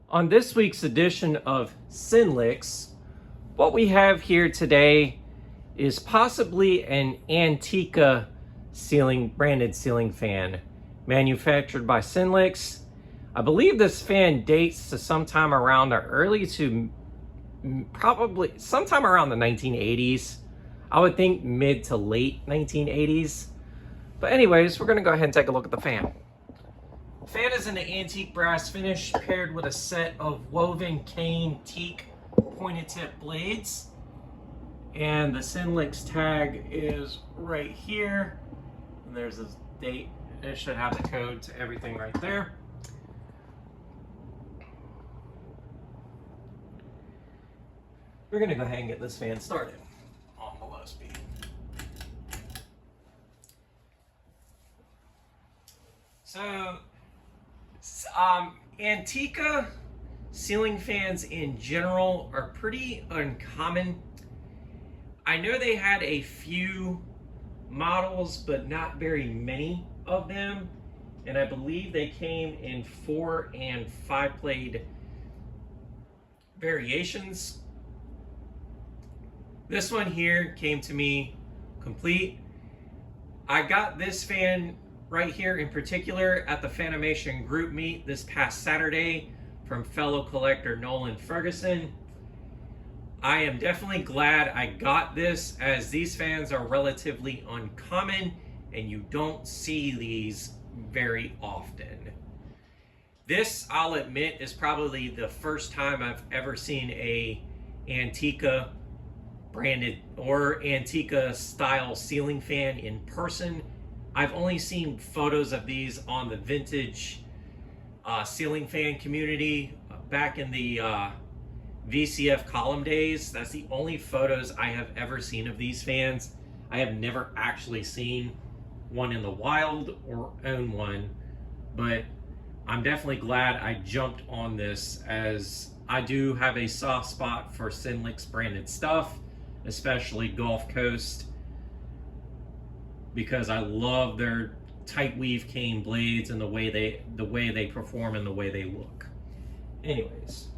On this week's edition of Synlix, what we have here today is possibly an Antica branded ceiling fan manufactured by Synlix. I believe this fan dates to sometime around probably sometime around the 1980s. I would think mid to late 1980s. But anyways, we're gonna go ahead and take a look at the fan. The fan is in an antique brass finish paired with a set of woven cane teak pointed tip blades. And the Synlix tag is right here. And there's a date. It should have the code to everything right there. We're gonna go ahead and get this fan started on the low speed. So, Antica ceiling fans in general are pretty uncommon. I know they had a few models, but not very many of them. And I believe they came in 4 and 5 blade variations. This one here came to me complete. I got this fan right here in particular at the Fanimation group meet this past Saturday from fellow collector Nolan Ferguson. I am definitely glad I got this, as these fans are relatively uncommon and you don't see these very often. This, I'll admit, is probably the first time I've ever seen a Antica branded or Antica style ceiling fan in person. I've only seen photos of these on the vintage ceiling fan community back in the VCF column days. That's the only photos I have ever seen of these fans. I have never actually seen one in the wild or own one, but I'm definitely glad I jumped on this, as I do have a soft spot for Synlix branded stuff, especially Gulf Coast, because I love their tight weave cane blades and the way they perform and the way they look. Anyways,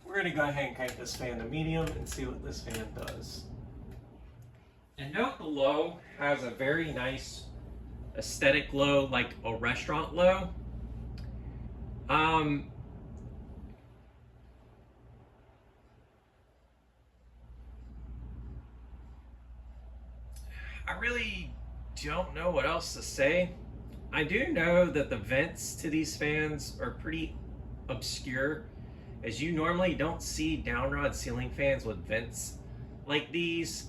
we're gonna go ahead and crank this fan to medium and see what this fan does. And note the low has a very nice aesthetic low, like a restaurant low. I really don't know what else to say. I do know that the vents to these fans are pretty obscure, as you normally don't see downrod ceiling fans with vents like these.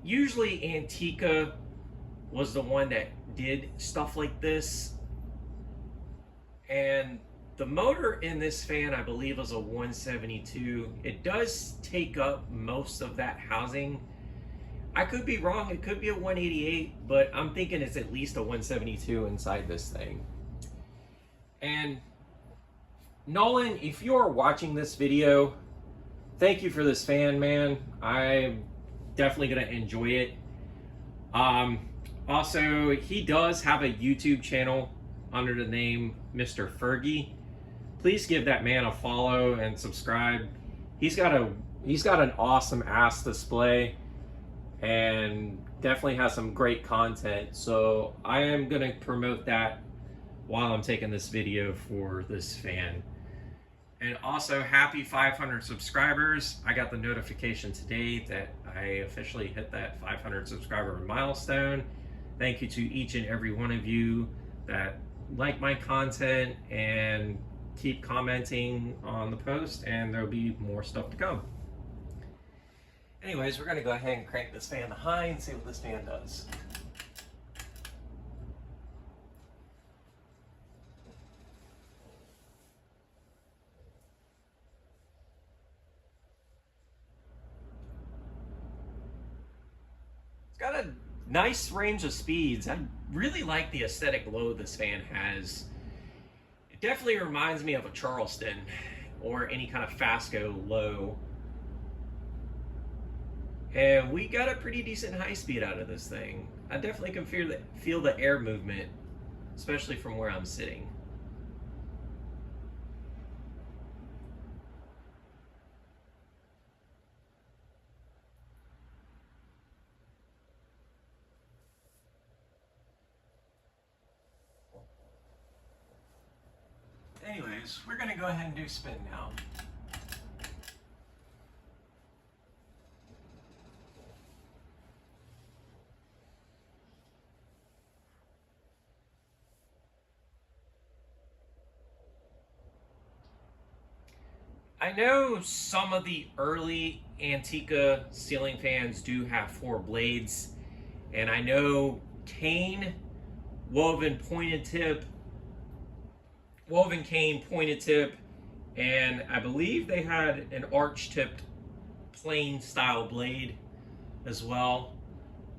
Usually Antica was the one that did stuff like this. And the motor in this fan, I believe, is a 172. It does take up most of that housing. I could be wrong, it could be a 188, but I'm thinking it's at least a 172 inside this thing. And Nolan, if you're watching this video, thank you for this fan, man. I'm definitely gonna enjoy it. Also, he does have a YouTube channel under the name Mr. Fergie. Please give that man a follow and subscribe. He's got an awesome ass display and definitely has some great content. So I am gonna promote that while I'm taking this video for this fan. And also, happy 500 subscribers. I got the notification today that I officially hit that 500 subscriber milestone. Thank you to each and every one of you that like my content and keep commenting on the post, and there'll be more stuff to come. Anyways, we're gonna go ahead and crank this fan to high and see what this fan does. It's got a nice range of speeds. I really like the aesthetic low this fan has. It definitely reminds me of a Charleston or any kind of Fasco low. And we got a pretty decent high speed out of this thing. I definitely can feel the air movement, especially from where I'm sitting. anyways, we're gonna go ahead and do spin now. I know some of the early Antica ceiling fans do have 4 blades, and I know cane, woven cane pointed tip, and I believe they had an arch tipped plain style blade as well.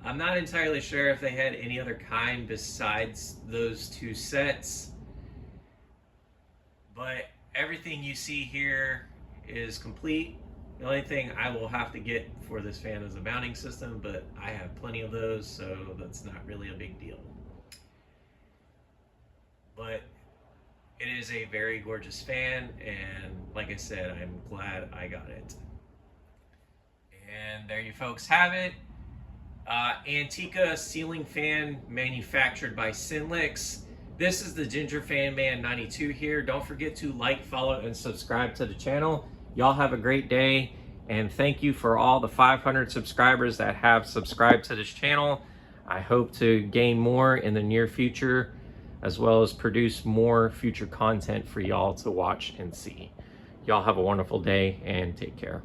I'm not entirely sure if they had any other kind besides those 2 sets, but everything you see here is complete. The only thing I will have to get for this fan is a mounting system, but I have plenty of those, so that's not really a big deal. But it is a very gorgeous fan, and like I said, I'm glad I got it. And there you folks have it. Antica ceiling fan manufactured by Synlix. This is the Ginger Fan Man 92 here. Don't forget to like, follow, and subscribe to the channel. Y'all have a great day, and thank you for all the 500 subscribers that have subscribed to this channel. I hope to gain more in the near future, as well as produce more future content for y'all to watch and see. Y'all have a wonderful day, and take care.